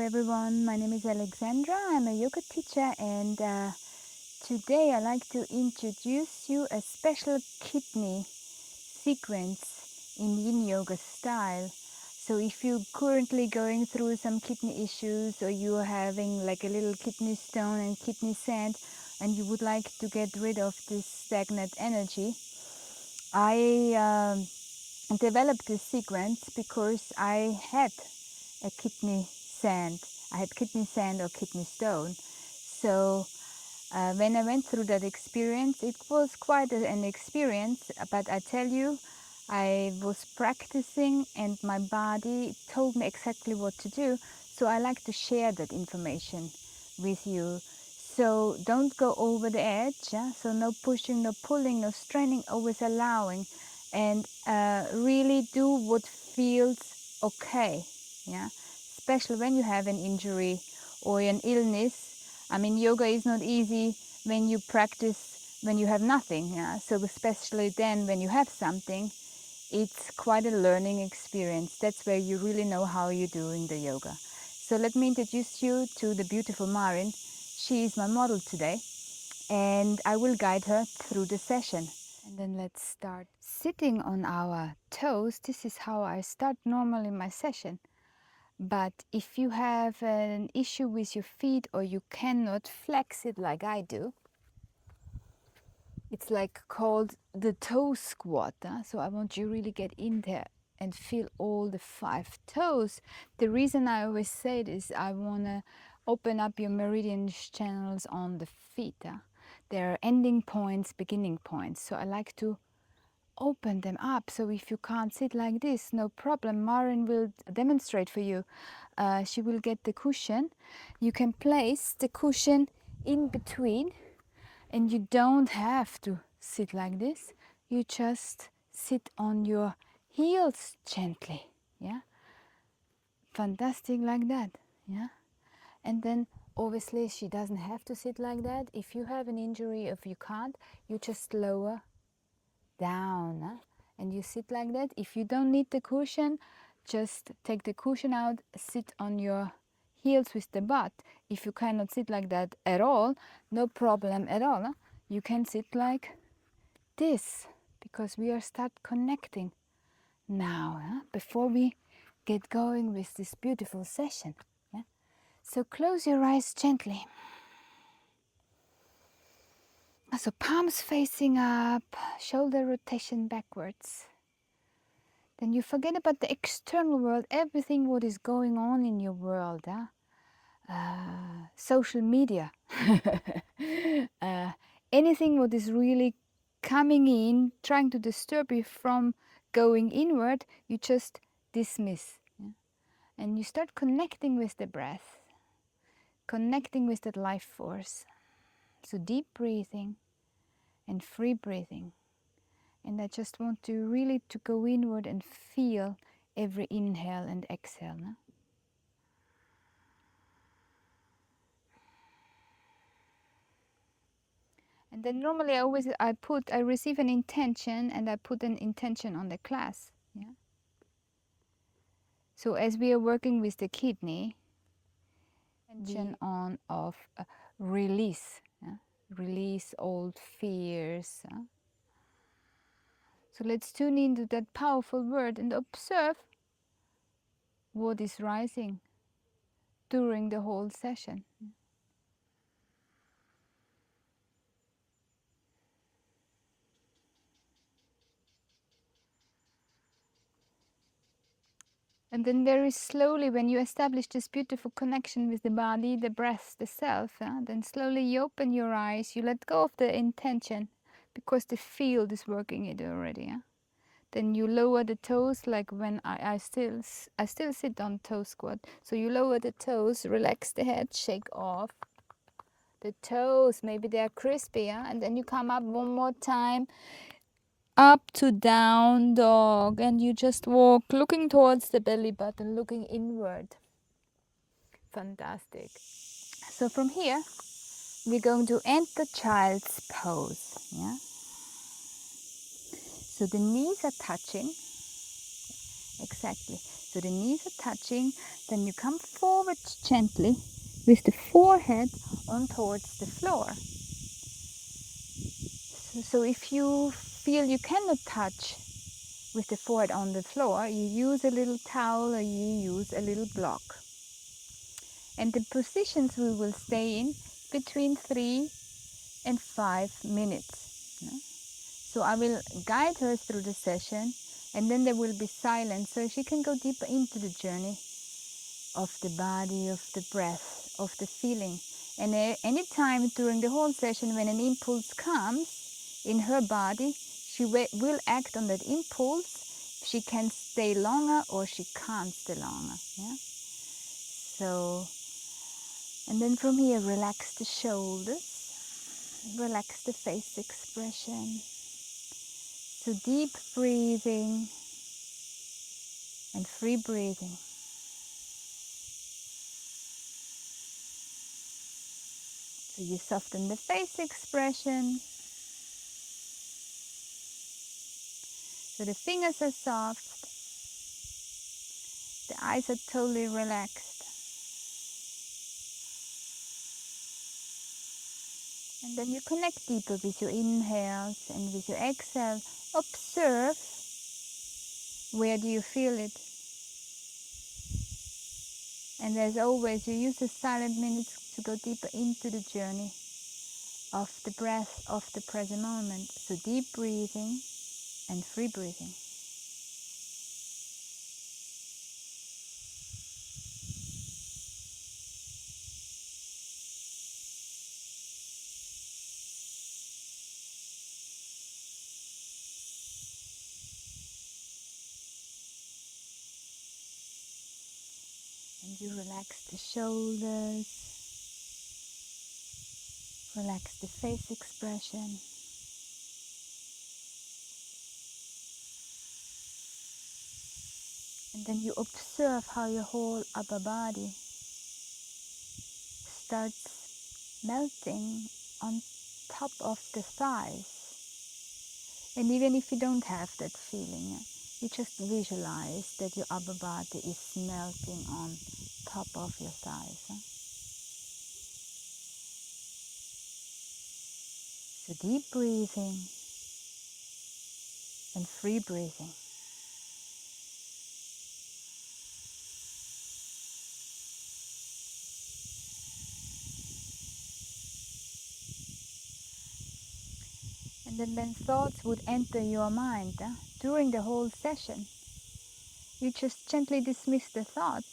everyone, my name is Alexandra. I'm a yoga teacher, and today I like to introduce you a special kidney sequence in yin yoga style. So if you're currently going through some kidney issues, or you're having like a little kidney stone and kidney sand, and you would like to get rid of this stagnant energy, I developed this sequence because I had a kidney sand. I had kidney sand or kidney stone. So when I went through that experience, it was quite an experience, but I tell you, I was practicing and my body told me exactly what to do. So I like to share that information with you. So don't go over the edge. Yeah? So no pushing, no pulling, no straining, always allowing. And really do what feels okay. Yeah, especially when you have an injury or an illness. I mean, yoga is not easy when you practice when you have nothing. Yeah? So especially then when you have something, it's quite a learning experience. That's where you really know how you're doing the yoga. So let me introduce you to the beautiful Marin. She is my model today, and I will guide her through the session. And then let's start sitting on our toes. This is how I start normally my session. But if you have an issue with your feet or you cannot flex it like I do, it's like called the toe squat. So I want you really get in there and feel all the 5 toes. The reason I always say this, I want to open up your meridian channels on the feet. There are ending points, beginning points. So I like to open them up. So if you can't sit like this, no problem. Marin will demonstrate for you. She will get the cushion. You can place the cushion in between, and you don't have to sit like this. You just sit on your heels gently. Yeah, fantastic, like that. Yeah, and then obviously she doesn't have to sit like that. If you have an injury, if you can't, you just lower down, and you sit like that. If you don't need the cushion, just take the cushion out, sit on your heels with the butt. If you cannot sit like that at all, no problem at all. You can sit like this, because we are start connecting now, before we get going with this beautiful session. Yeah? So close your eyes gently. So palms facing up, shoulder rotation backwards. Then you forget about the external world, everything what is going on in your world. Social media, anything what is really coming in, trying to disturb you from going inward, you just dismiss. Yeah? And you start connecting with the breath, connecting with that life force. So deep breathing and free breathing. And I just want to really to go inward and feel every inhale and exhale. No? And then normally I receive an intention, and I put an intention on the class. Yeah. So as we are working with the kidney, intention on of release, yeah? Release old fears. So let's tune into that powerful word and observe what is rising during the whole session. And then very slowly, when you establish this beautiful connection with the body, the breath, the self, then slowly you open your eyes, you let go of the intention, because the field is working it already. Yeah? Then you lower the toes, like when I still sit on toe squat. So you lower the toes, relax the head, shake off the toes, maybe they're crispy, and then you come up one more time, up to down dog, and you just walk looking towards the belly button, looking inward. Fantastic. So from here we're going to enter child's pose. Yeah, so the knees are touching, exactly. So the knees are touching, then you come forward gently with the forehead on towards the floor. So if you feel you cannot touch with the forehead on the floor, you use a little towel or you use a little block. And the positions we will stay in between 3 and 5 minutes. So I will guide her through the session, and then there will be silence so she can go deeper into the journey of the body, of the breath, of the feeling. And any time during the whole session when an impulse comes in her body, she will act on that impulse. She can stay longer or she can't stay longer. Yeah? So, and then from here, relax the shoulders, relax the face expression. So deep breathing and free breathing. So you soften the face expression. So the fingers are soft. The eyes are totally relaxed. And then you connect deeper with your inhales and with your exhale. Observe, where do you feel it? And as always, you use the silent minutes to go deeper into the journey of the breath of the present moment. So deep breathing and free breathing. And you relax the shoulders, relax the face expression. And then you observe how your whole upper body starts melting on top of the thighs. And even if you don't have that feeling, you just visualize that your upper body is melting on top of your thighs. So deep breathing and free breathing. And then when thoughts would enter your mind during the whole session, you just gently dismiss the thoughts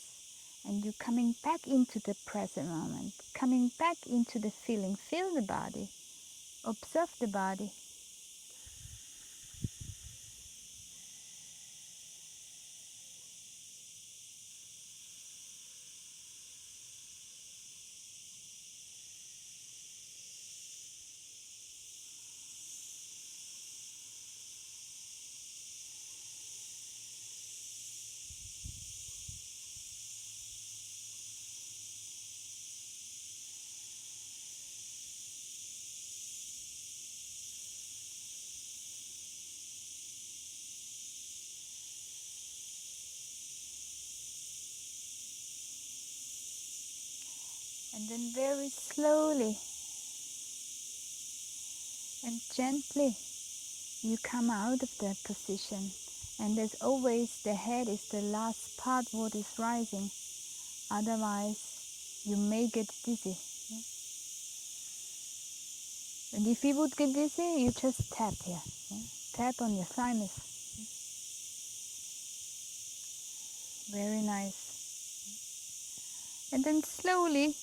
and you're coming back into the present moment, coming back into the feeling. Feel the body, observe the body. And then very slowly and gently you come out of that position. And as always, the head is the last part what is rising. Otherwise, you may get dizzy. And if you would get dizzy, you just tap here. Tap on your thymus. Very nice. And then slowly,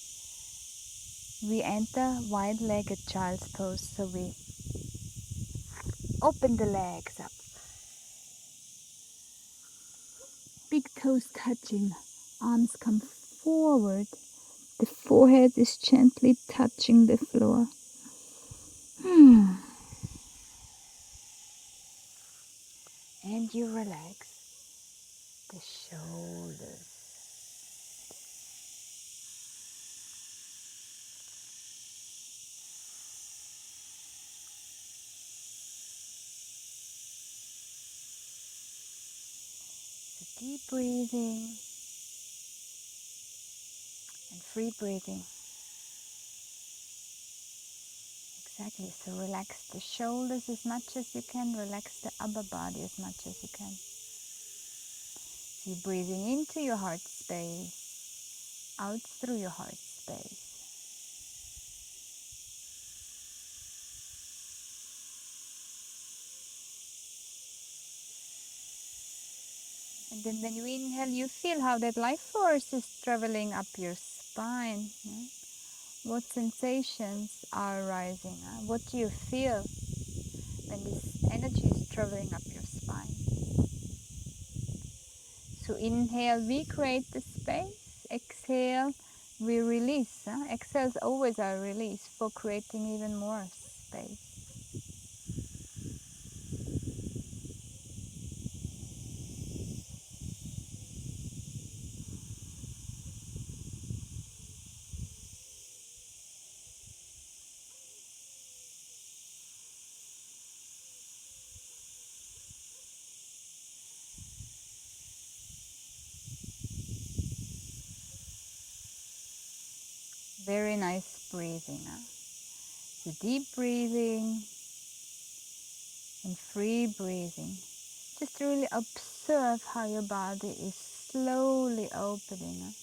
we enter wide-legged child's pose. So we open the legs up. Big toes touching, arms come forward. The forehead is gently touching the floor. And you relax the shoulders. So deep breathing and free breathing. Exactly, so relax the shoulders as much as you can, relax the upper body as much as you can. So you're breathing into your heart space, out through your heart space. And then when you inhale, you feel how that life force is traveling up your spine. Yeah? What sensations are arising? What do you feel when this energy is traveling up your spine? So inhale, we create the space. Exhale, we release. Exhale is always our release for creating even more space. Very nice breathing. So deep breathing and free breathing. Just really observe how your body is slowly opening.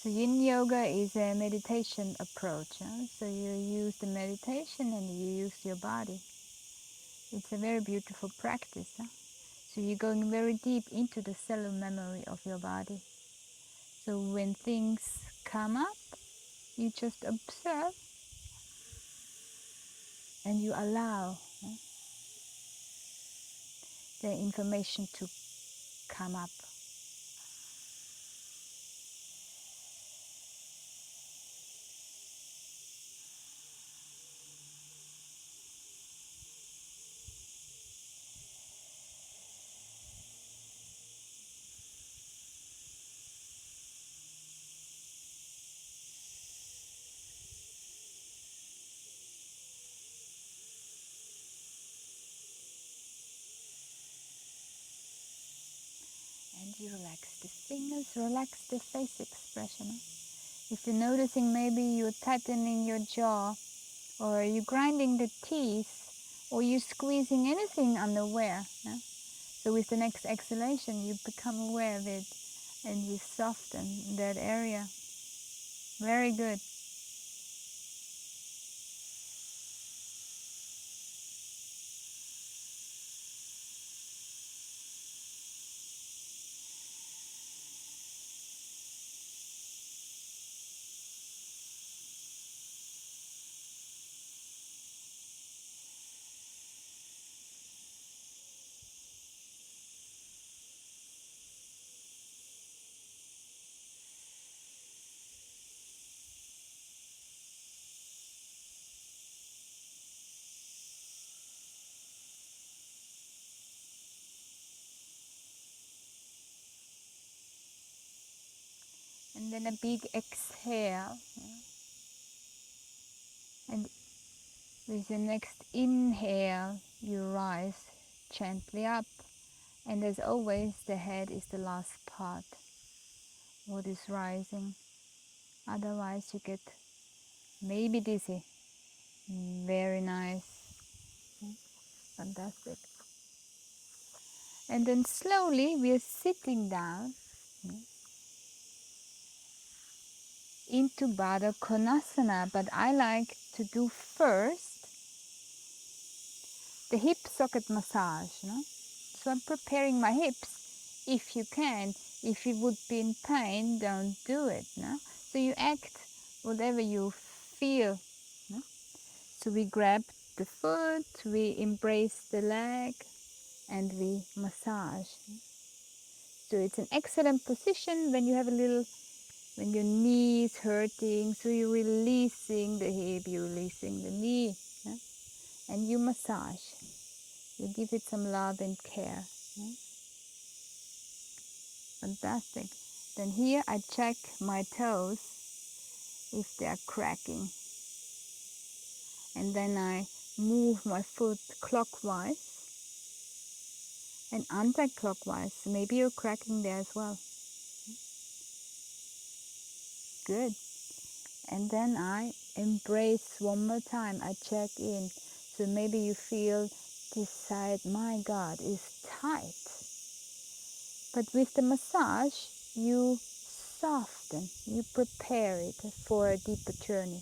So yin yoga is a meditation approach. So you use the meditation and you use your body. It's a very beautiful practice. So you're going very deep into the cellular memory of your body. So when things come up, you just observe and you allow the information to come up. And you relax the fingers, relax the face expression. If you're noticing maybe you're tightening your jaw, or you're grinding the teeth, or you're squeezing anything unaware. So with the next exhalation, you become aware of it and you soften that area. Very good. And then a big exhale. And with your next inhale, you rise gently up. And as always, the head is the last part, what is rising. Otherwise, you get maybe dizzy. Very nice. Fantastic. And then slowly we are sitting down into Baddha Konasana, but I like to do first the hip socket massage. So I'm preparing my hips. If you can, if you would be in pain, don't do it. So you act whatever you feel. So we grab the foot, we embrace the leg, and we massage. So it's an excellent position when you have a little, when your knee is hurting. So you're releasing the hip, you're releasing the knee, and you massage. You give it some love and care. Fantastic. Then here I check my toes if they are cracking. And then I move my foot clockwise. and anti-clockwise. So maybe you're cracking there as well. Good. And then I embrace one more time. I check in. So maybe you feel this side, my God, is tight. But with the massage, you soften, you prepare it for a deeper journey.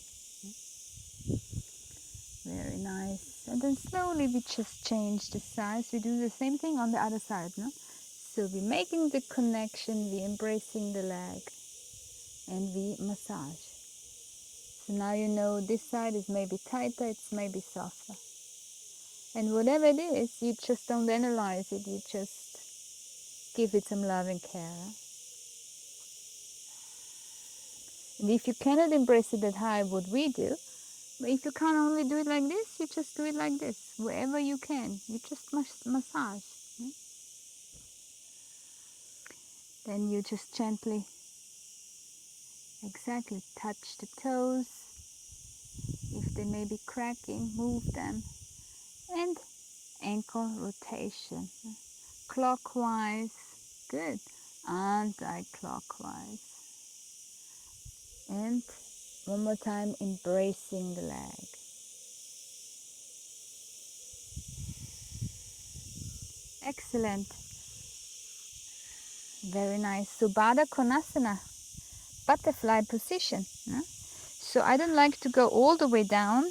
Very nice. And then slowly we just change the size. We do the same thing on the other side, no? So we're making the connection, we're embracing the leg, and we massage. So now you know this side is maybe tighter, it's maybe softer. And whatever it is, you just don't analyze it, you just give it some love and care. And if you cannot embrace it that high, what we do, but if you can't only do it like this, you just do it like this, wherever you can. You just massage. Then you just gently, exactly, touch the toes. If they may be cracking, move them. And ankle rotation. Clockwise, good. Anti-clockwise. And one more time, embracing the leg. Excellent. Very nice. So Baddha Konasana, butterfly position. So I don't like to go all the way down.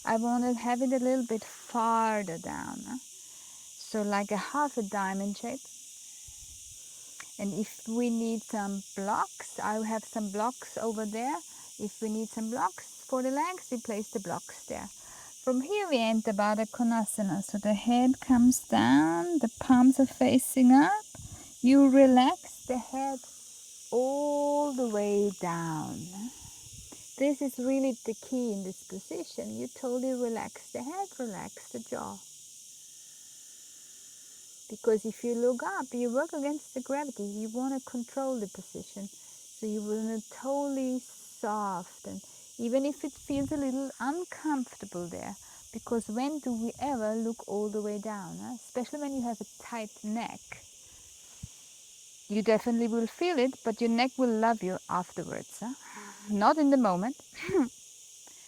I want to have it a little bit farther down. So like a half a diamond shape. And if we need some blocks, I have some blocks over there. If we need some blocks for the legs, we place the blocks there. From here we enter Baddha Konasana. So the head comes down, the palms are facing up. You relax the head all the way down. This is really the key in this position. You totally relax the head, relax the jaw. Because if you look up, you work against the gravity. You want to control the position. So you want to totally soften, even if it feels a little uncomfortable there. Because when do we ever look all the way down? Especially when you have a tight neck. You definitely will feel it, but your neck will love you afterwards. Not in the moment.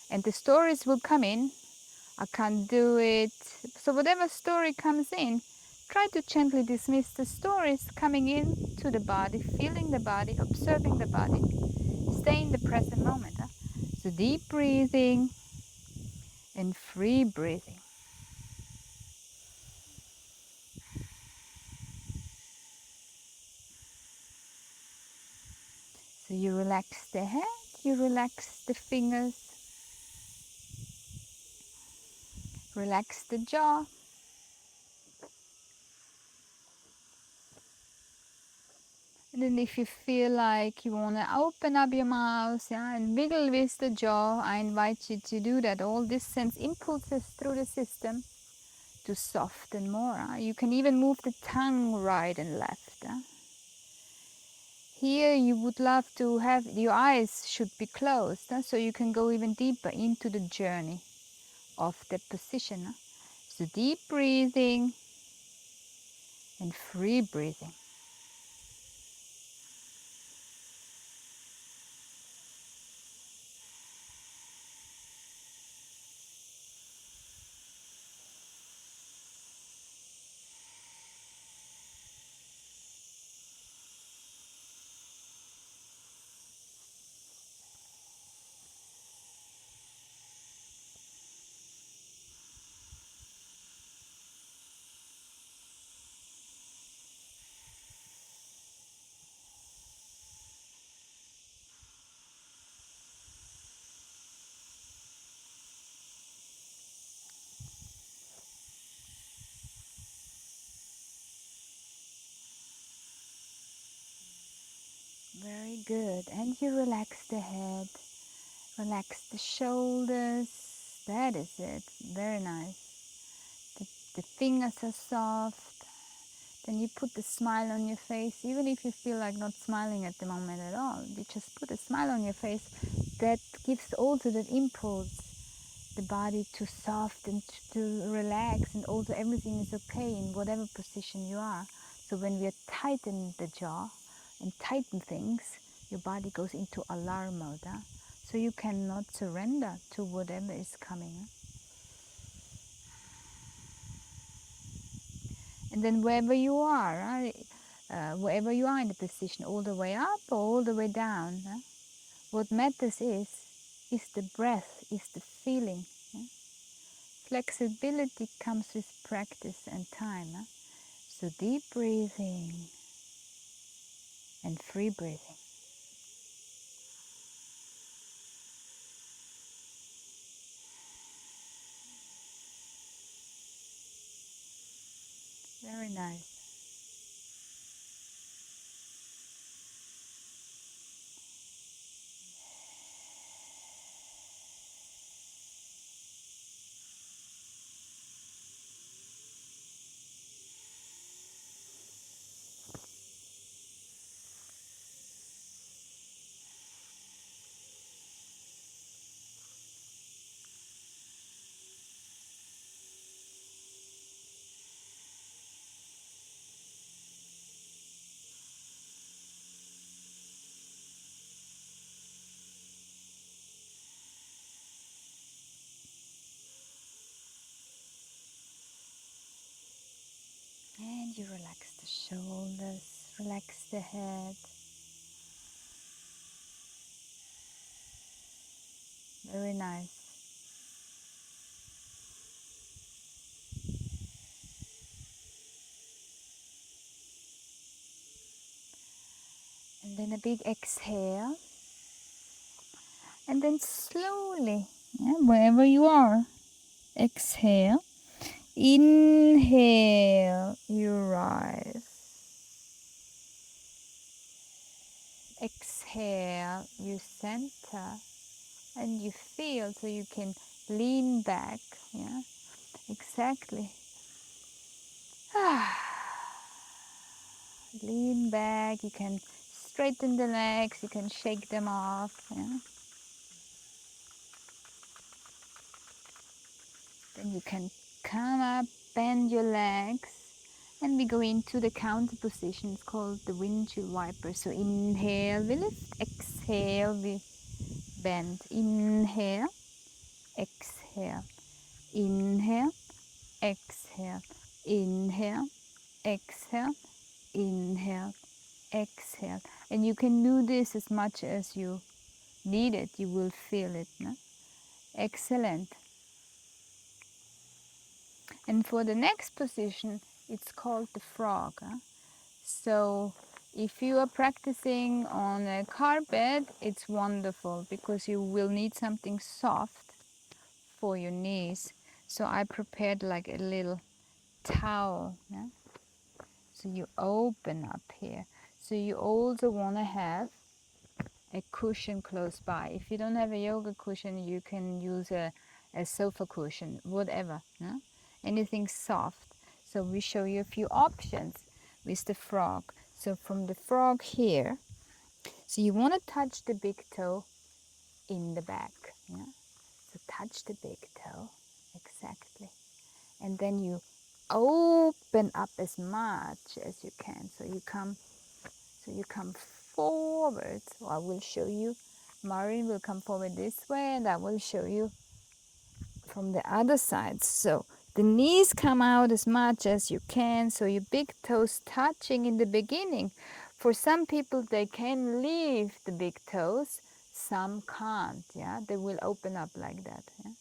And the stories will come in. I can't do it. So whatever story comes in, try to gently dismiss the stories coming in to the body, feeling the body, observing the body. Stay in the present moment. So deep breathing and free breathing. So you relax the head, you relax the fingers, relax the jaw. And then if you feel like you want to open up your mouth, and wiggle with the jaw, I invite you to do that. All this sends impulses through the system to soften more. You can even move the tongue right and left. Here you would love to have, your eyes should be closed, so you can go even deeper into the journey of the position. So deep breathing and free breathing. Very good. And you relax the head, relax the shoulders. That is it. Very nice. The fingers are soft. Then you put the smile on your face, even if you feel like not smiling at the moment at all. You just put a smile on your face. That gives also that impulse the body to soft and to relax, and also everything is okay in whatever position you are. So when we tighten the jaw and tighten things, your body goes into alarm mode. So you cannot surrender to whatever is coming. And then wherever you are in the position, all the way up or all the way down, what matters is the breath, is the feeling. Flexibility comes with practice and time. So deep breathing and free breathing. Very nice. And you relax the shoulders, relax the head. Very nice. And then a big exhale. And then slowly, wherever you are, exhale. Inhale, you rise. Exhale, you center. And you feel, so you can lean back. Yeah, exactly. Lean back, you can straighten the legs, you can shake them off. Yeah? Then you can come up, bend your legs, and we go into the counter position. It's called the windshield wiper. So inhale, we lift, exhale, we bend. Inhale, exhale, inhale, exhale, inhale, exhale, inhale, exhale. And you can do this as much as you need it. You will feel it. No? Excellent. And for the next position, it's called the frog. So if you are practicing on a carpet, it's wonderful because you will need something soft for your knees. So I prepared like a little towel. Yeah? So you open up here. So you also want to have a cushion close by. If you don't have a yoga cushion, you can use a sofa cushion, whatever. No? Anything soft. So we show you a few options with the frog. So from the frog here, so you want to touch the big toe in the back. Yeah? So touch the big toe, exactly. And then you open up as much as you can. So you come forward. So I will show you. Marin will come forward this way, and I will show you from the other side. So the knees come out as much as you can. So your big toes touching in the beginning. For some people, they can leave the big toes. Some can't. Yeah, they will open up like that. Yeah?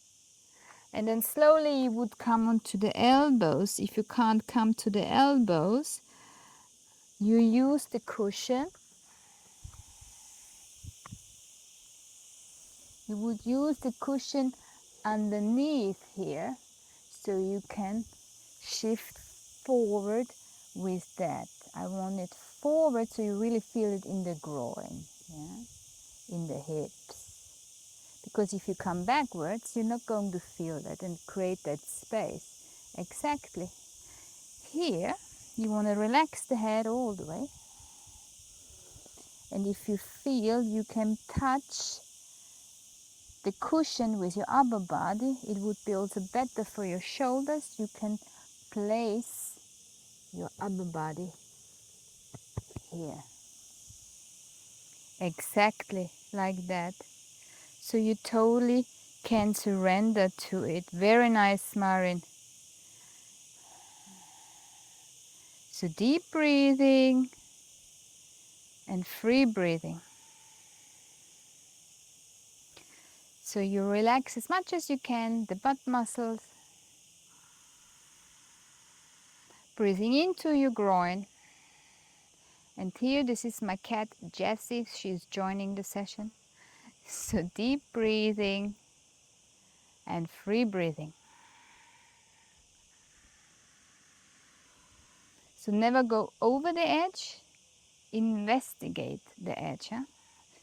And then slowly you would come onto the elbows. If you can't come to the elbows, you use the cushion. You would use the cushion underneath here, so you can shift forward with that. I want it forward so you really feel it in the groin, yeah? In the hips. Because if you come backwards, you're not going to feel that and create that space. Exactly. Here, you want to relax the head all the way. And if you feel, you can touch the cushion with your upper body. It would be also better for your shoulders. You can place your upper body here. Exactly like that. So you totally can surrender to it. Very nice, Marin. So deep breathing and free breathing. So you relax as much as you can the butt muscles. Breathing into your groin. And here, this is my cat Jessie. She's joining the session. So deep breathing and free breathing. So never go over the edge. Investigate the edge. Huh?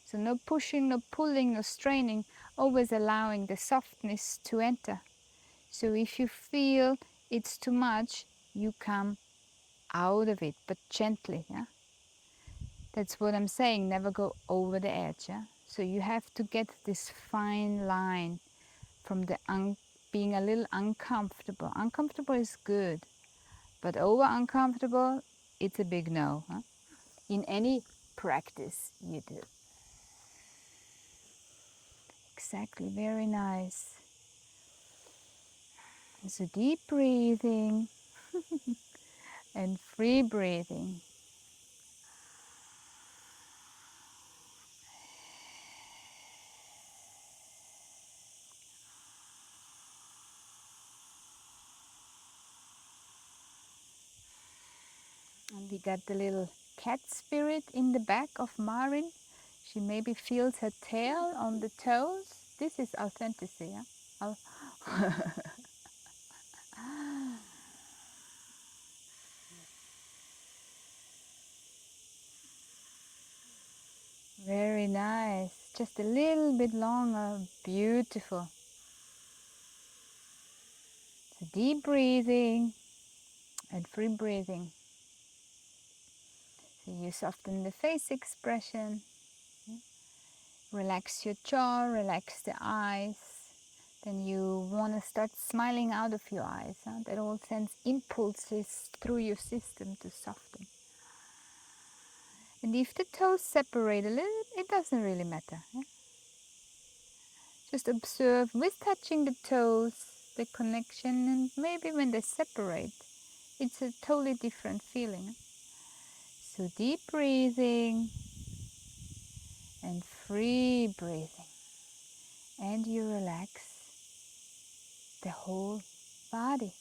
So no pushing, no pulling, no straining. Always allowing the softness to enter. So if you feel it's too much, you come out of it, but gently. Yeah? That's what I'm saying. Never go over the edge. Yeah? So you have to get this fine line from the being a little uncomfortable. Uncomfortable is good, but over uncomfortable, it's a big no. Huh? In any practice you do. Exactly, very nice. So deep breathing and free breathing. And we got the little cat spirit in the back of Marin. She maybe feels her tail on the toes. This is authenticity. Yeah? Very nice. Just a little bit longer. Beautiful. So deep breathing and free breathing. So you soften the face expression. Relax your jaw, relax the eyes. Then you want to start smiling out of your eyes. Huh? That all sends impulses through your system to soften. And if the toes separate a little, it doesn't really matter. Huh? Just observe with touching the toes, the connection, and maybe when they separate, it's a totally different feeling. So deep breathing and free breathing. And you relax the whole body.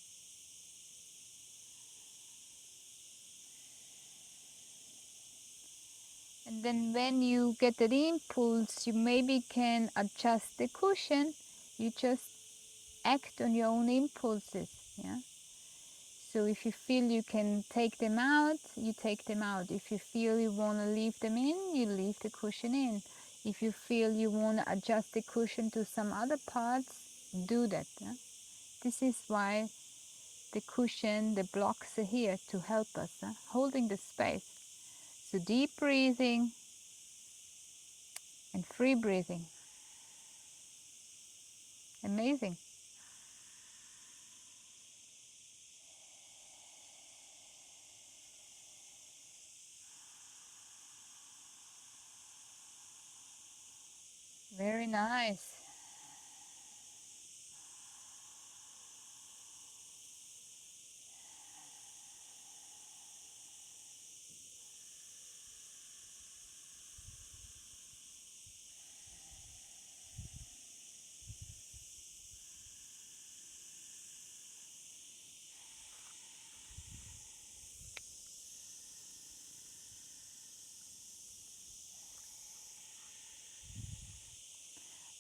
And then when you get that impulse, you maybe can adjust the cushion. You just act on your own impulses. Yeah. So if you feel you can take them out, you take them out. If you feel you want to leave them in, you leave the cushion in. If you feel you want to adjust the cushion to some other parts, do that. Yeah? This is why the cushion, the blocks are here to help us, holding the space. So deep breathing and free breathing. Amazing. Very nice.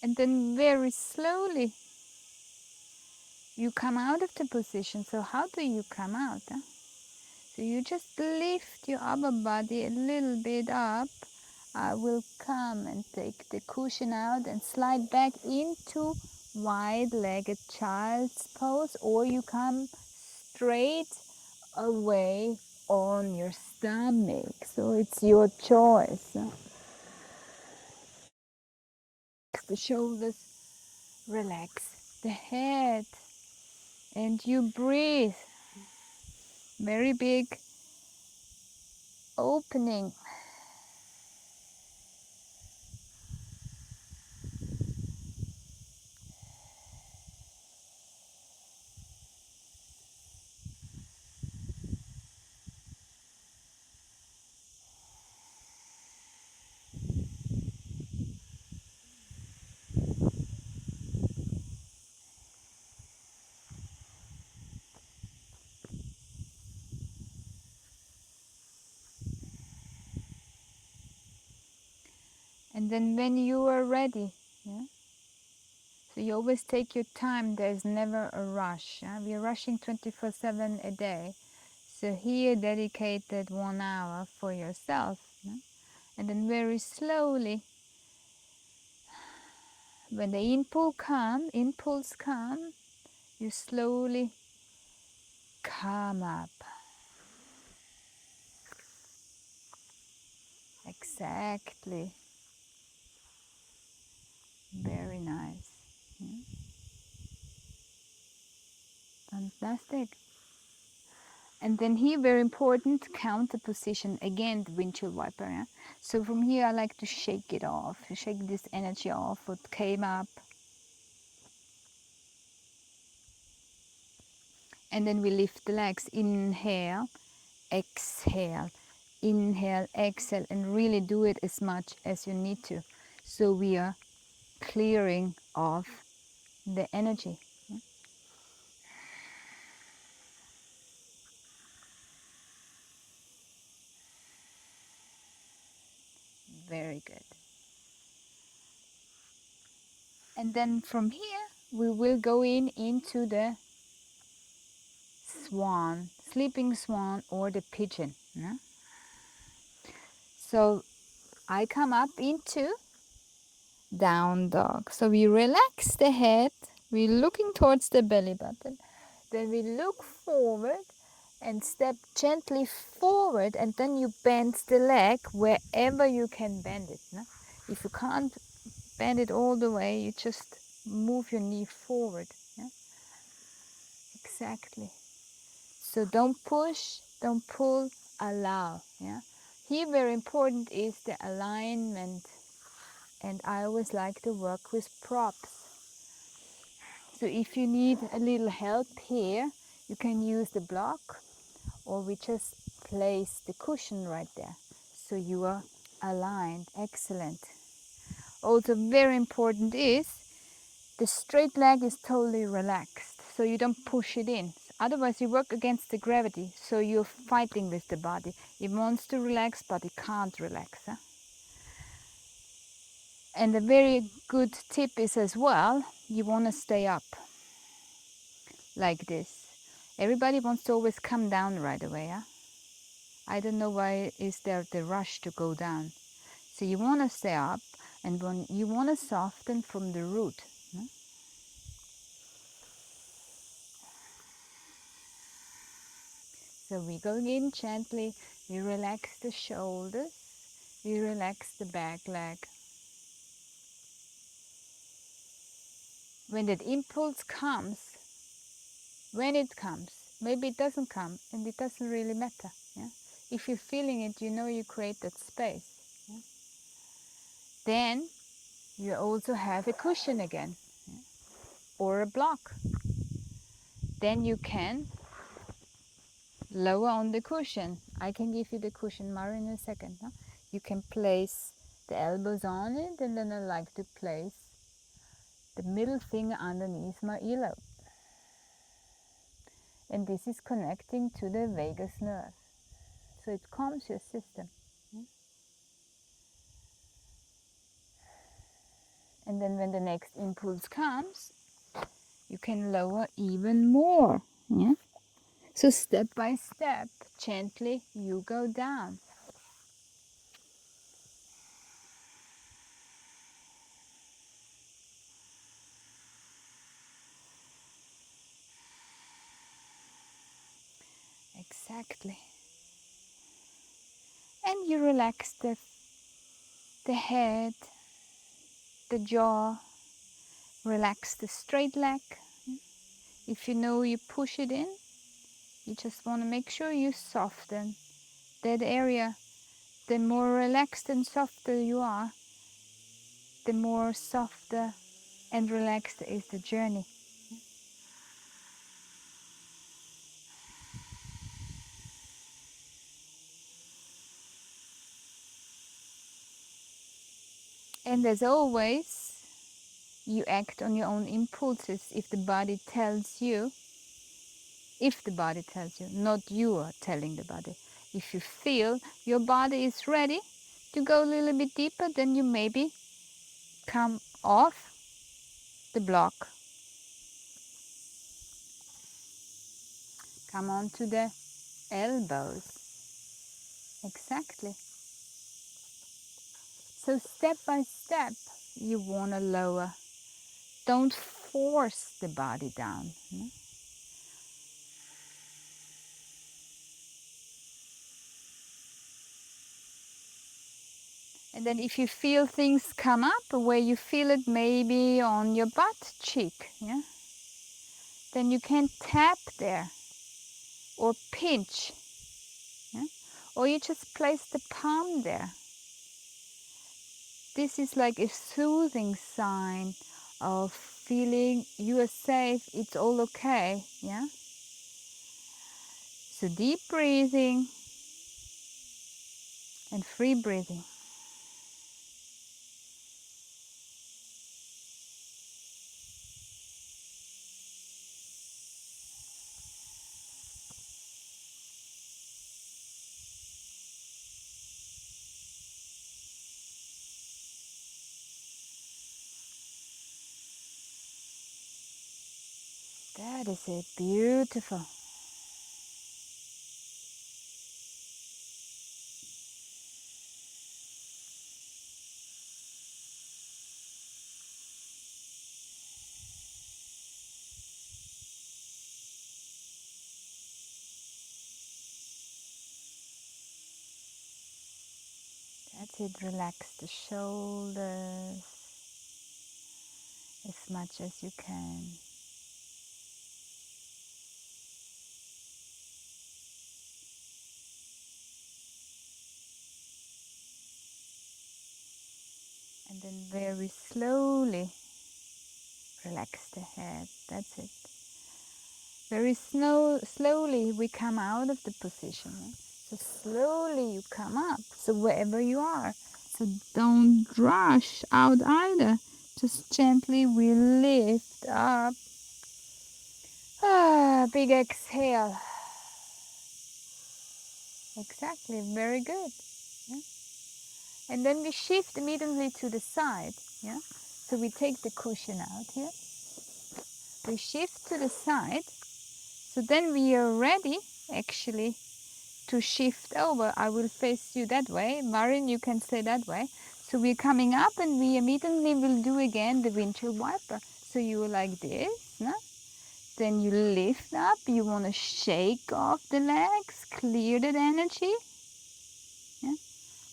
And then very slowly you come out of the position. So how do you come out? So you just lift your upper body a little bit up. I will come and take the cushion out and slide back into wide-legged child's pose, or you come straight away on your stomach. So it's your choice. The shoulders Relax the head and you breathe. Very big opening. And then when you are ready, yeah? So you always take your time. There's never a rush. Yeah? We're rushing 24/7 a day. So here dedicated 1 hour for yourself. Yeah? And then very slowly, when the impulse come, you slowly come up. Exactly. Very nice. Yeah? Fantastic. And then here, very important, counter position. Again, the windshield wiper. Yeah? So from here, I like to shake it off. Shake this energy off, what came up. And then we lift the legs. Inhale, exhale. Inhale, exhale. And really do it as much as you need to. So we are clearing off the energy. Yeah? Very good. And then from here, we will go into the swan, sleeping swan or the pigeon. Yeah? So I come up into down dog. So we relax the head, we're looking towards the belly button. Then we look forward and step gently forward, and then you bend the leg wherever you can bend it. No? If you can't bend it all the way, you just move your knee forward. Yeah? Exactly. So don't push, don't pull, allow. Yeah. Here, very important is the alignment, and I always like to work with props. So if you need a little help here, you can use the block, or we just place the cushion right there. So you are aligned. Excellent. Also very important is the straight leg is totally relaxed, so you don't push it in. Otherwise, you work against the gravity, so you're fighting with the body. It wants to relax, but it can't relax. Huh? And a very good tip is as well, you want to stay up like this. Everybody wants to always come down right away. Huh? I don't know why is there the rush to go down. So you want to stay up, and when you want to soften from the root. Huh? So we go in gently, we relax the shoulders, we relax the back leg. When that impulse comes, when it comes, maybe it doesn't come, and it doesn't really matter. Yeah? If you're feeling it, you know you create that space. Yeah? Then you also have a cushion again, yeah? Or a block. Then you can lower on the cushion. I can give you the cushion, Mara, in a second. Huh? You can place the elbows on it, and then I like to place the middle finger underneath my earlobe. And this is connecting to the vagus nerve. So it calms your system. And then when the next impulse comes, you can lower even more. Yeah? So step by step, gently you go down. Exactly. And you relax the head, the jaw, Relax the straight leg. If you know you push it in, you just want to make sure you soften that area. The more relaxed and softer you are, the more softer and relaxed is the journey. And as always, you act on your own impulses if the body tells you, not you are telling the body. If you feel your body is ready to go a little bit deeper, then you maybe come off the block. Come on to the elbows. Exactly. So step by step, you want to lower. Don't force the body down. And then if you feel things come up, where you feel it maybe on your butt cheek, yeah, then you can tap there or pinch, yeah? Or you just place the palm there. This is like a soothing sign of feeling you are safe, it's all okay, yeah? So deep breathing and free breathing. That is it, beautiful. That's it, relax the shoulders as much as you can. And then very slowly relax the head. That's it. Very slowly we come out of the position. So slowly you come up. So wherever you are. So don't rush out either. Just gently we lift up. Big exhale. Exactly, very good. Yeah. And then we shift immediately to the side. Yeah. So we take the cushion out here. We shift to the side. So then we are ready actually to shift over. I will face you that way. Marin, you can stay that way. So we're coming up and we immediately will do again the windshield wiper. So you are like this, no? Then you lift up. You want to shake off the legs, clear that energy. Yeah?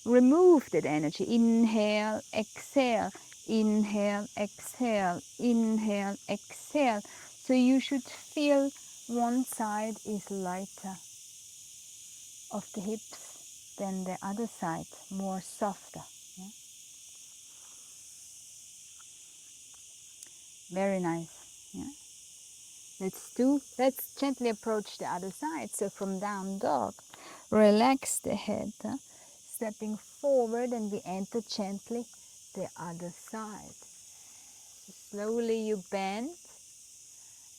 Remove that energy. Inhale, exhale. Inhale, exhale. Inhale, exhale. So you should feel one side is lighter of the hips than the other side, more softer. Yeah? Very nice. Yeah? Let's gently approach the other side. So from down dog, relax the head, stepping forward, and we enter gently the other side. So slowly you bend,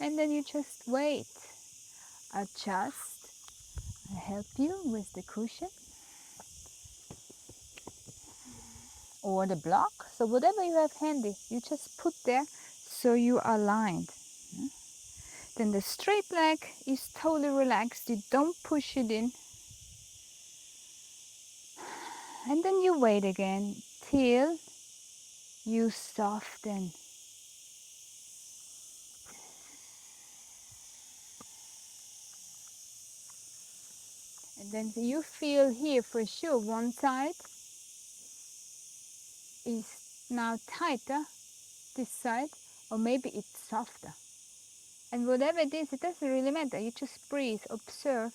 and then you just wait. Adjust. I help you with the cushion or the block. So whatever you have handy, you just put there so you are aligned. Then the straight leg is totally relaxed. You don't push it in. And then you wait again till you soften. And then you feel here for sure one side is now tighter, this side, or maybe it's softer. And whatever it is, it doesn't really matter. You just breathe, observe,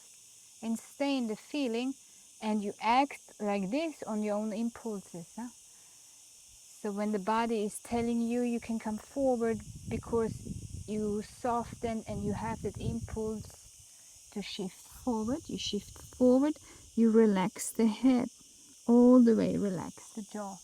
and stay in the feeling, and you act like this on your own impulses. Huh? So when the body is telling you, you can come forward because you soften and you have that impulse to shift forward. You shift forward, you relax the head, all the way relax the jaw.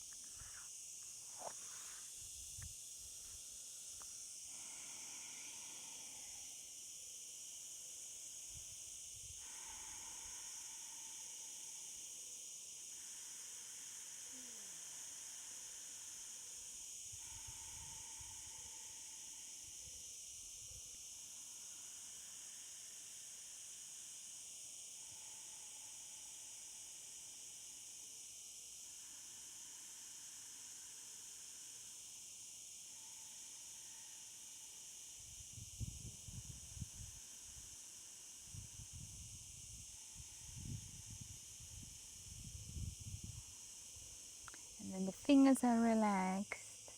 And then the fingers are relaxed,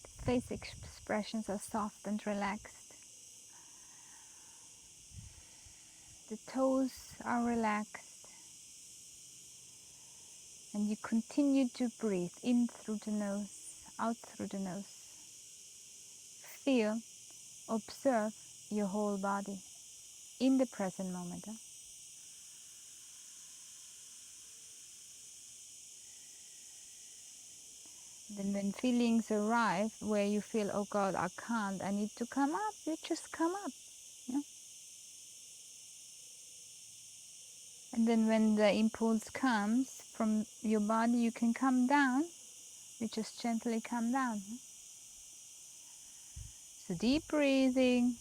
the face expressions are soft and relaxed. The toes are relaxed, and you continue to breathe in through the nose, out through the nose. Feel, observe your whole body in the present moment. Then when feelings arrive where you feel, oh God, I can't, I need to come up, you just come up. Yeah? And then when the impulse comes from your body, you can come down, you just gently come down. So deep breathing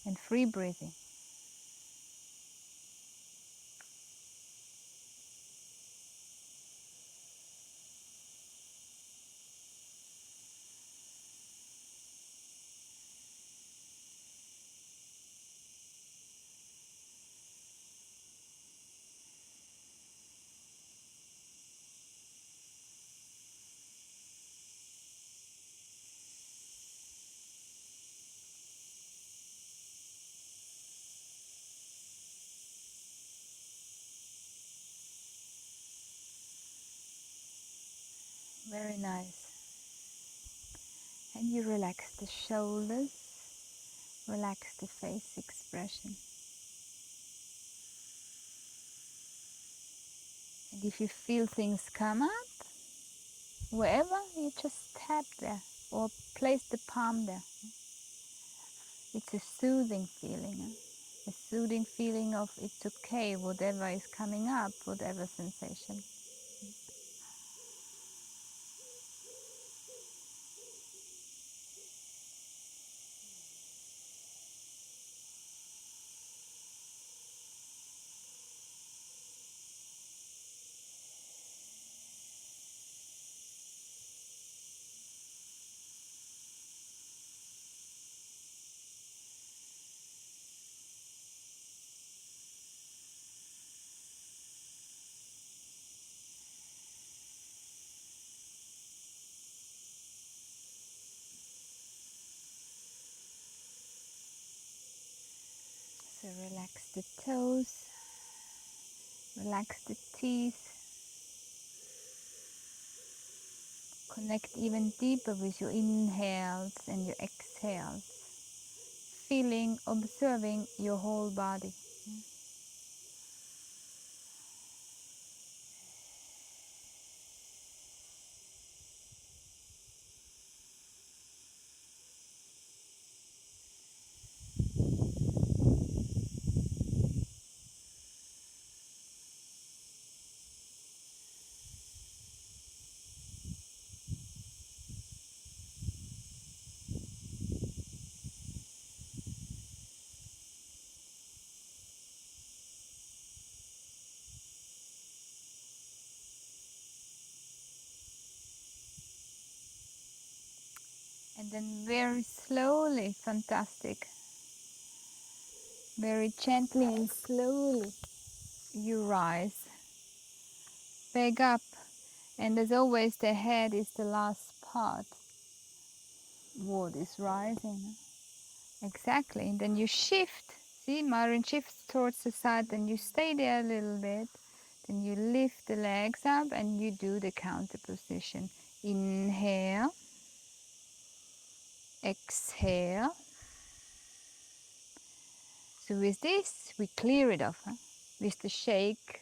and free breathing. Very nice. And you relax the shoulders, relax the face expression. And if you feel things come up, wherever, you just tap there or place the palm there. It's a soothing feeling. A soothing feeling of it's okay, whatever is coming up, whatever sensation. So relax the toes, relax the teeth, connect even deeper with your inhales and your exhales, feeling, observing your whole body. And then very slowly, fantastic, very gently and slowly, you rise back up. And as always, the head is the last part. what is rising. Exactly. And then you shift. See, Myron shifts towards the side, then you stay there a little bit. Then you lift the legs up and you do the counter position. Inhale, exhale. So with this, we clear it off. Huh? With the shake,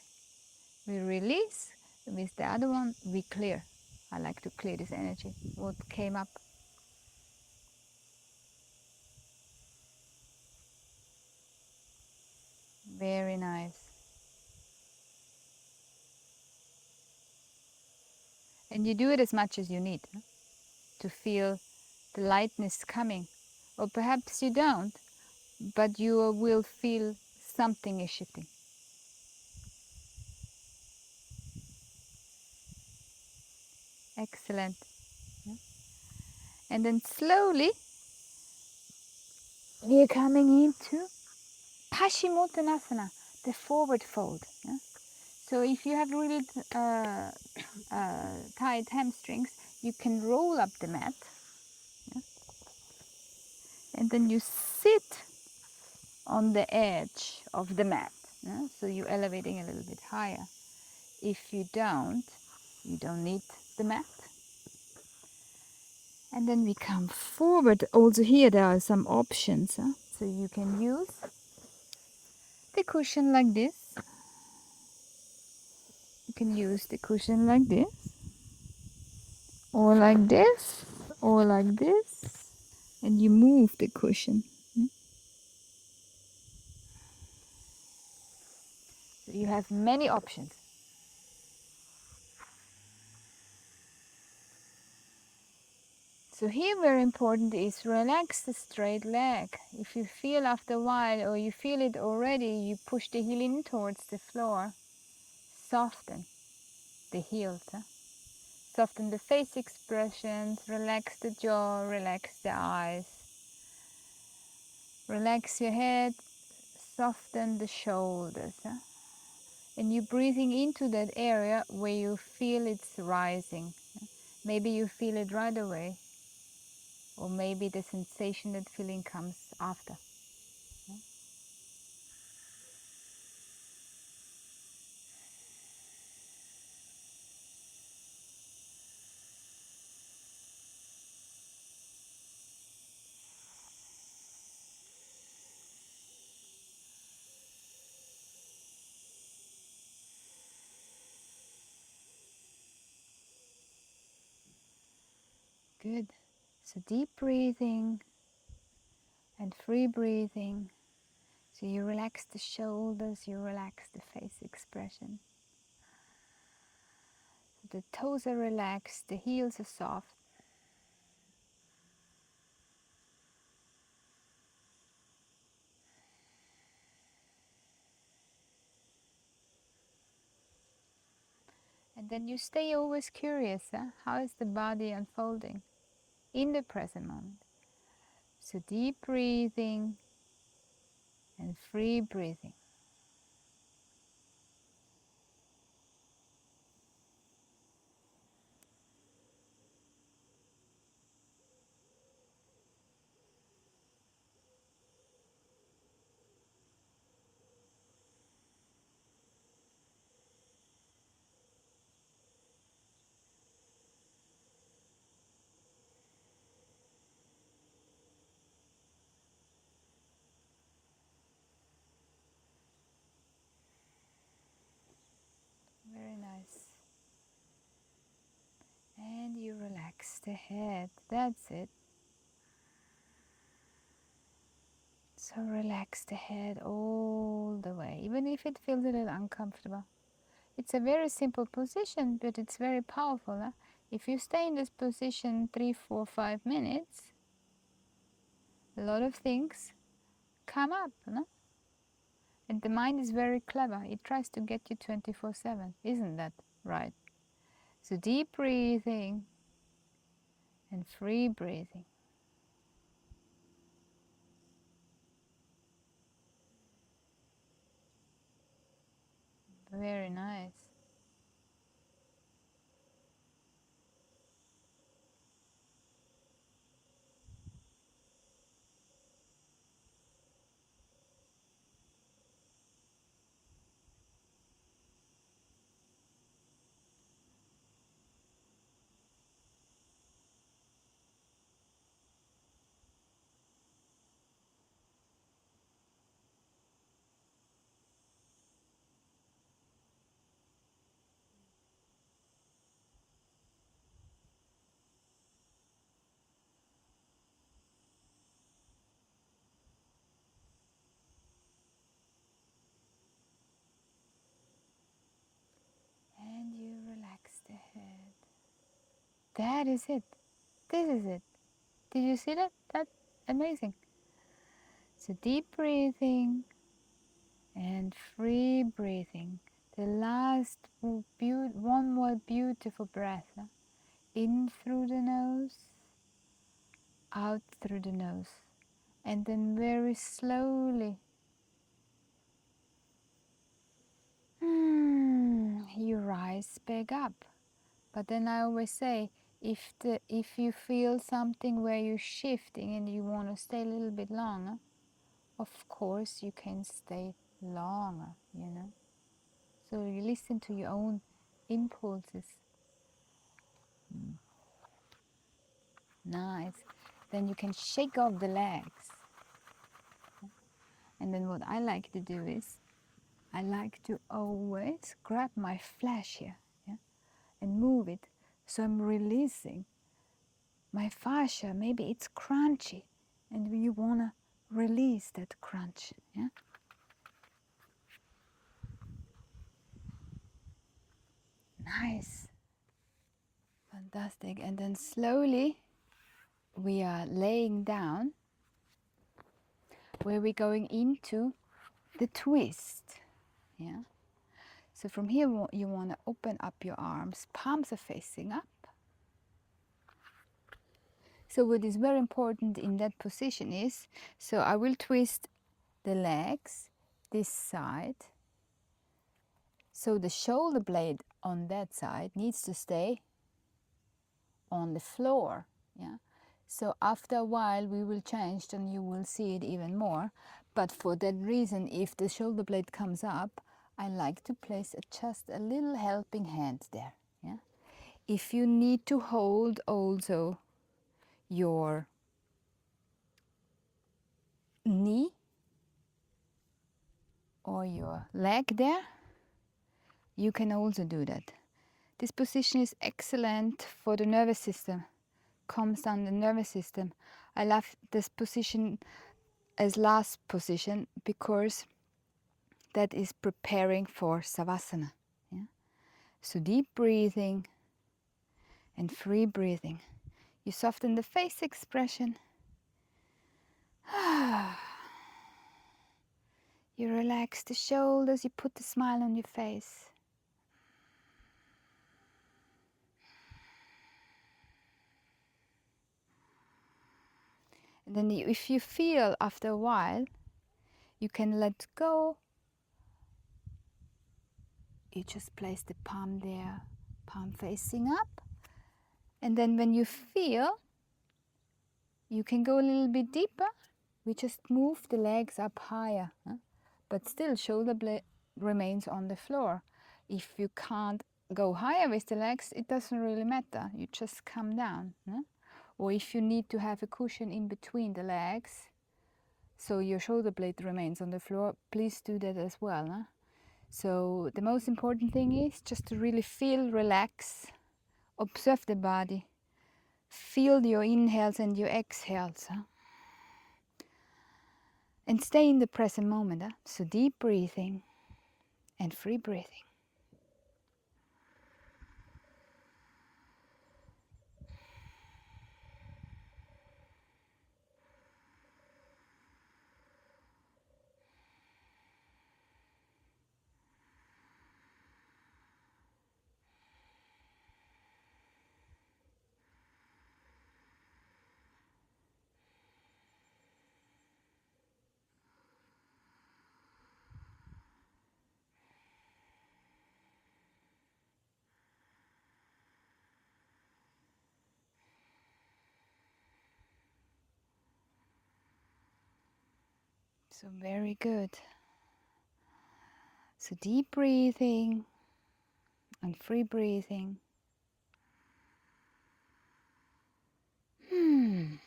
we release. With the other one, we clear. I like to clear this energy. What came up? Very nice. And you do it as much as you need, huh? To feel the lightness coming. Or perhaps you don't, but you will feel something is shifting. Excellent. Yeah. And then slowly we are coming into Paschimottanasana, the forward fold. Yeah? So if you have really tight hamstrings, you can roll up the mat, yeah? And then you sit on the edge of the mat. Yeah? So you're elevating a little bit higher. If you don't need the mat. And then we come forward. Also here there are some options. Huh? So you can use the cushion like this. You can use the cushion like this. Or like this. Or like this. And you move the cushion. So you have many options. So here very important is relax the straight leg. If you feel after a while or you feel it already, you push the heel in towards the floor. Soften the heels. Huh? Soften the face expressions, relax the jaw, relax the eyes. Relax your head, soften the shoulders. Huh? And you're breathing into that area where you feel it's rising. Maybe you feel it right away. Or maybe the sensation, that feeling comes after. Good. So deep breathing and free breathing. So you relax the shoulders, you relax the face expression. The toes are relaxed, the heels are soft. And then you stay always curious, huh? How is the body unfolding in the present moment? So deep breathing and free breathing. Very nice. And you relax the head. That's it. So relax the head all the way, even if it feels a little uncomfortable. It's a very simple position, but it's very powerful. Huh? If you stay in this position 3, 4, 5 minutes, a lot of things come up. No? And the mind is very clever. It tries to get you 24/7. Isn't that right? So deep breathing and free breathing. Very nice. That is it. This is it. Did you see that? That's amazing. So deep breathing and free breathing. The last one more beautiful breath. In through the nose, out through the nose. And then very slowly you rise back up. But then I always say, if you feel something where you're shifting and you want to stay a little bit longer, of course you can stay longer, you know. So you listen to your own impulses. Nice. Then you can shake off the legs. And then what I like to do is, I like to always grab my flesh here, yeah, and move it. So I'm releasing my fascia. Maybe it's crunchy and you want to release that crunch. Yeah? Nice. Fantastic. And then slowly we are laying down where we're going into the twist. Yeah. So from here you want to open up your arms, palms are facing up. So what is very important in that position is, so I will twist the legs this side. So the shoulder blade on that side needs to stay on the floor. Yeah. So after a while we will change and you will see it even more. But for that reason, if the shoulder blade comes up, I like to place just a little helping hand there. Yeah. If you need to hold also your knee or your leg there, you can also do that. This position is excellent for the nervous system, calms down the nervous system. I love this position as last position because that is preparing for Savasana. Yeah? So deep breathing and free breathing. You soften the face expression. You relax the shoulders, you put the smile on your face. And then if you feel after a while, you can let go. You just place the palm there, palm facing up. And then when you feel, you can go a little bit deeper. We just move the legs up higher, but still shoulder blade remains on the floor. If you can't go higher with the legs, it doesn't really matter. You just come down. Or if you need to have a cushion in between the legs, so your shoulder blade remains on the floor, please do that as well. So the most important thing is just to really feel, relax, observe the body, feel your inhales and your exhales. And stay in the present moment. So deep breathing and free breathing. So very good. So deep breathing and free breathing. And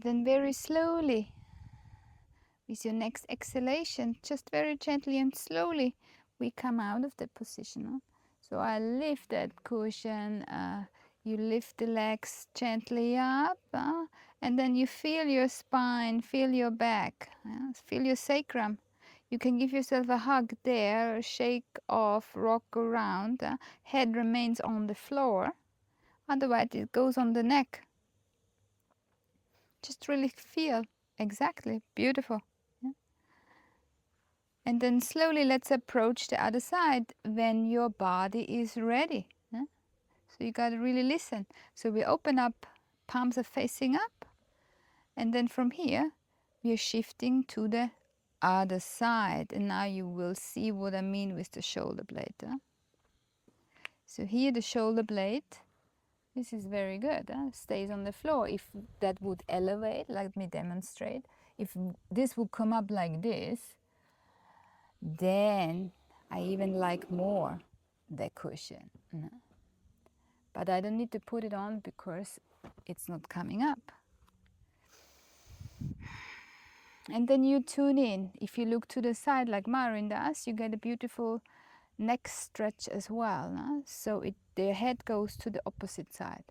then very slowly, with your next exhalation, just very gently and slowly, we come out of the position. So I lift that cushion, you lift the legs gently up, And then you feel your spine, feel your back, feel your sacrum. You can give yourself a hug there, shake off, rock around. Head remains on the floor. Otherwise, it goes on the neck. Just really feel. Exactly. Beautiful. Yeah. And then slowly let's approach the other side when your body is ready. Yeah. So you got to really listen. So we open up, palms are facing up. And then from here, we are shifting to the other side. And now you will see what I mean with the shoulder blade. So here the shoulder blade, this is very good, stays on the floor. If that would elevate, let me demonstrate. If this would come up like this, then I even like more the cushion. But I don't need to put it on because it's not coming up. And then you tune in. If you look to the side like Marin does, you get a beautiful neck stretch as well. So the head goes to the opposite side.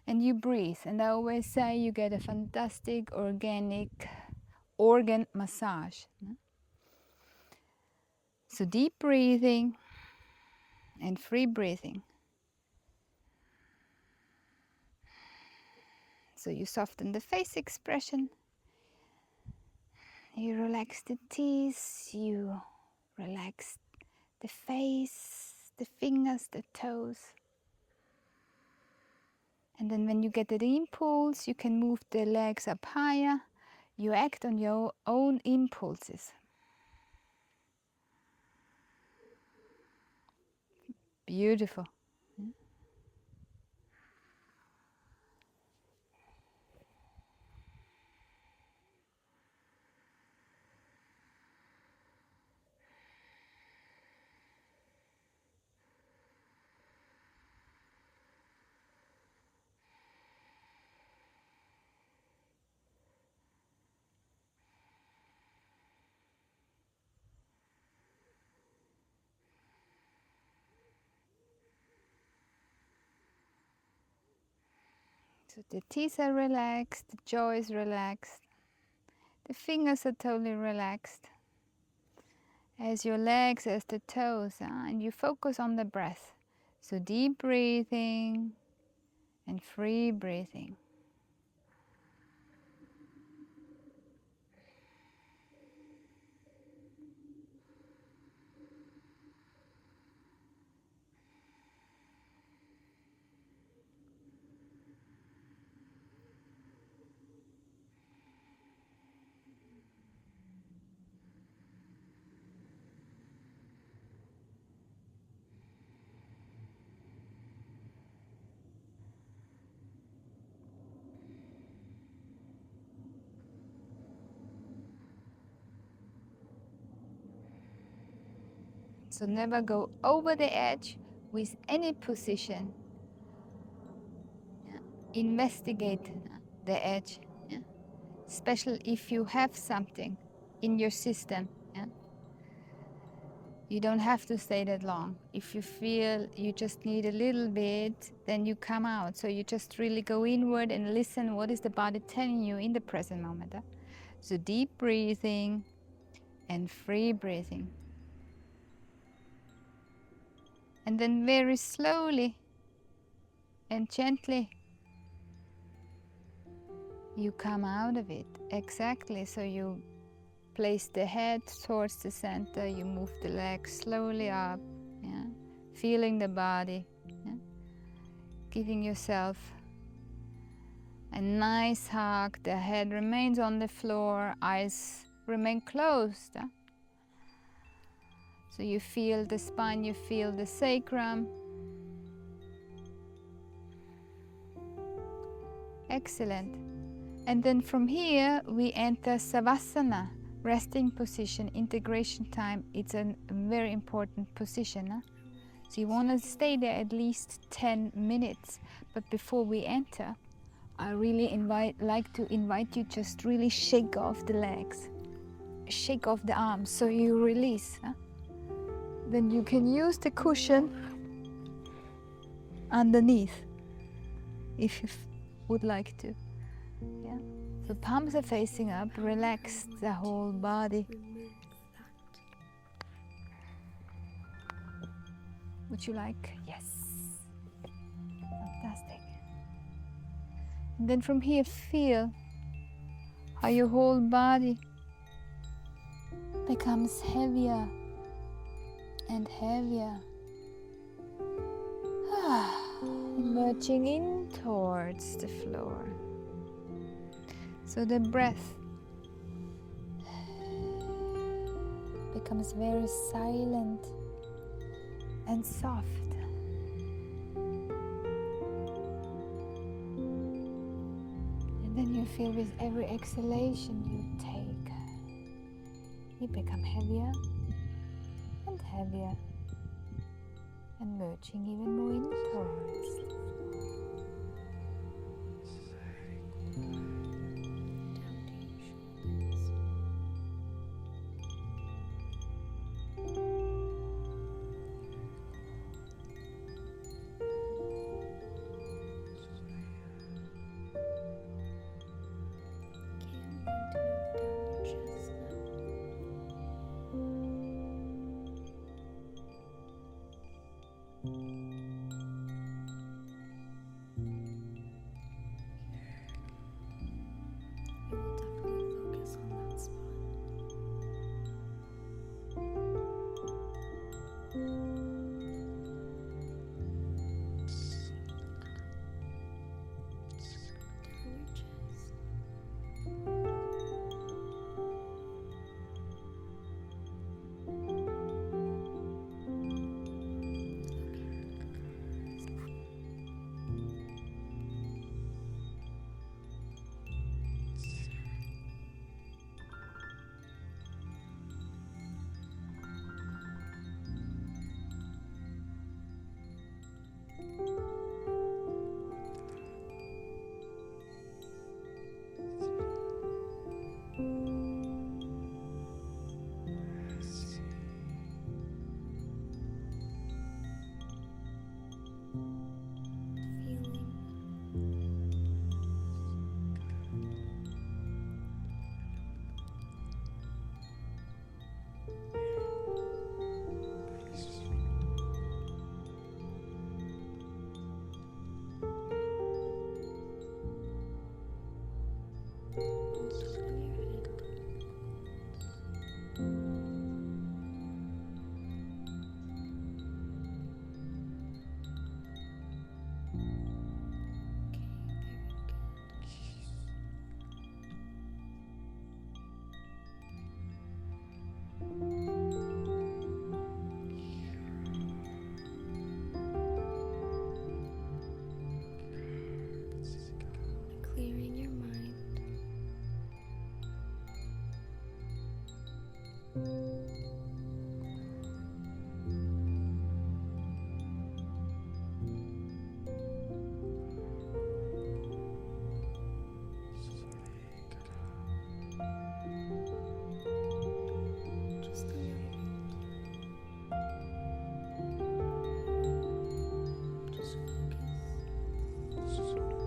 And you breathe. And I always say you get a fantastic organic organ massage. So deep breathing and free breathing. So you soften the face expression. You relax the teeth, you relax the face, the fingers, the toes. And then when you get the impulse, you can move the legs up higher. You act on your own impulses. Beautiful. So the teeth are relaxed, the jaw is relaxed, the fingers are totally relaxed. As your legs, as the toes, and you focus on the breath. So deep breathing and free breathing. So never go over the edge with any position. Yeah. Investigate the edge, yeah. Especially if you have something in your system. Yeah. You don't have to stay that long. If you feel you just need a little bit, then you come out. So you just really go inward and listen what is the body telling you in the present moment. So deep breathing and free breathing. And then very slowly and gently you come out of it. Exactly. So you place the head towards the center, you move the legs slowly up, yeah? Feeling the body, yeah? Giving yourself a nice hug. The head remains on the floor, eyes remain closed. Yeah? So you feel the spine, you feel the sacrum. Excellent. And then from here we enter Savasana, resting position, integration time. It's a very important position. Huh? So you want to stay there at least 10 minutes. But before we enter, I really like to invite you just really shake off the legs, shake off the arms so you release. Huh? Then you can use the cushion underneath if you would like to. Yeah. So palms are facing up. Relax the whole body. Would you like? Yes. Fantastic. And then from here, feel how your whole body becomes heavier and heavier. Emerging in towards the floor. So the breath becomes very silent and soft. And then you feel with every exhalation you take, you become heavier and heavier and merging even more in towards. Clearing your mind. Just a little bit. Just focus.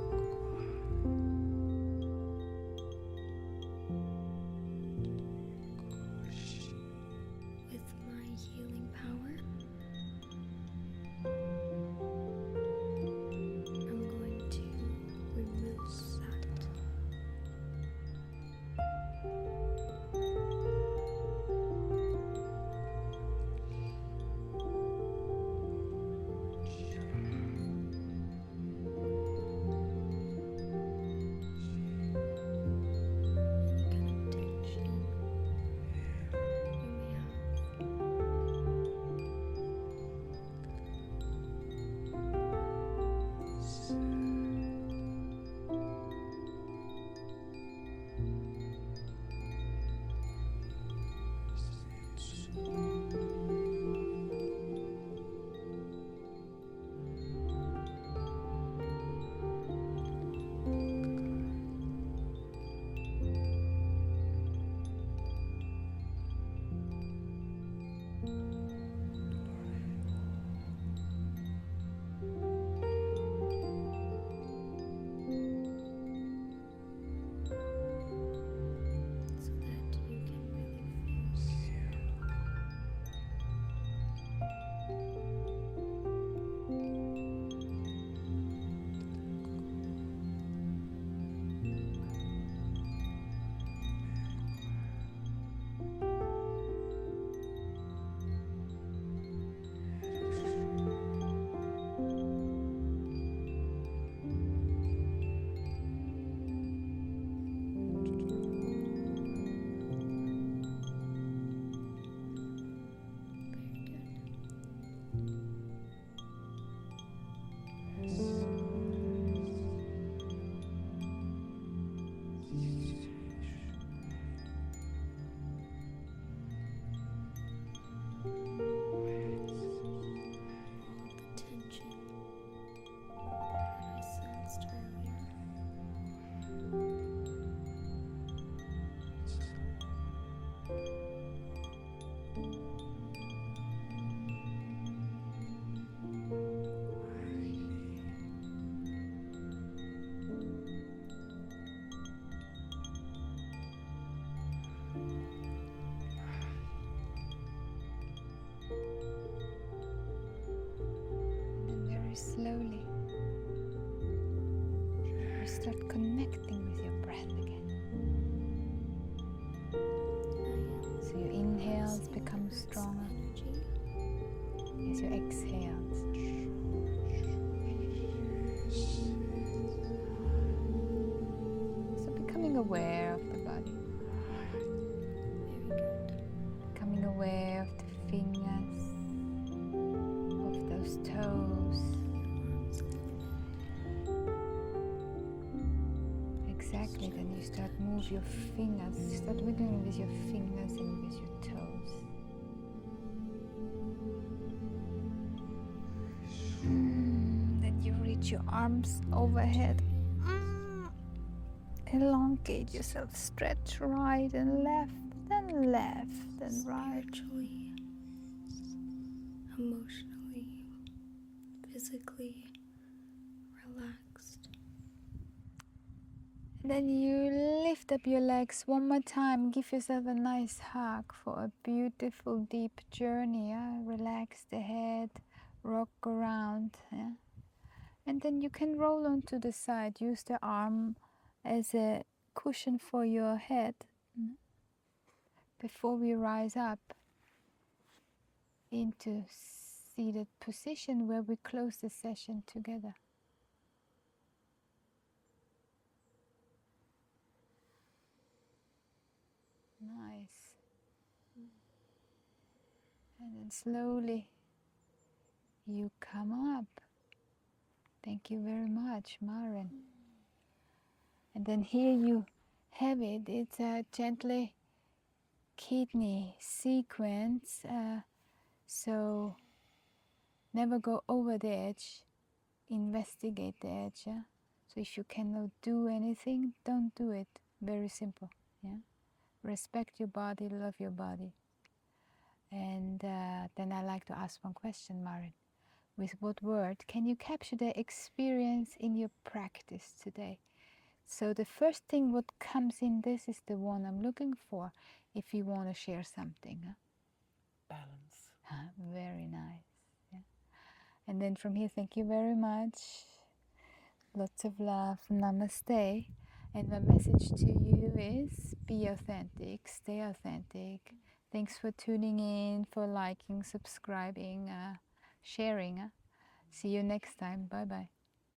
All the tension that I sensed earlier. And very slowly, you start connecting with your breath again. So your inhales become stronger as your exhales. So becoming aware of the body, Very good. becoming aware of the fingers, of those toes. Arms a little bit. Exactly, then you start move your fingers, start wiggling with your fingers and with your toes. Then you reach your arms overhead. Elongate yourself, stretch right and left and right. Spiritually, emotionally, physically relaxed. Then you lift up your legs one more time. Give yourself a nice hug for a beautiful deep journey. Yeah? Relax the head, rock around. Yeah? And then you can roll onto the side. Use the arm as a cushion for your head before we rise up into seated position where we close the session together. Nice. And then slowly you come up. Thank you very much, Maren. And then here you have it. It's a gently kidney sequence. So never go over the edge. Investigate the edge. Yeah? So if you cannot do anything, don't do it. Very simple. Yeah. Respect your body, love your body. And then I like to ask one question, Maren. With what word can you capture the experience in your practice today? So the first thing what comes in this is the one I'm looking for if you want to share something. Huh? Balance. Very nice. Yeah. And then from here, thank you very much. Lots of love. Namaste. And my message to you is be authentic, stay authentic. Thanks for tuning in, for liking, subscribing, sharing. See you next time. Bye bye.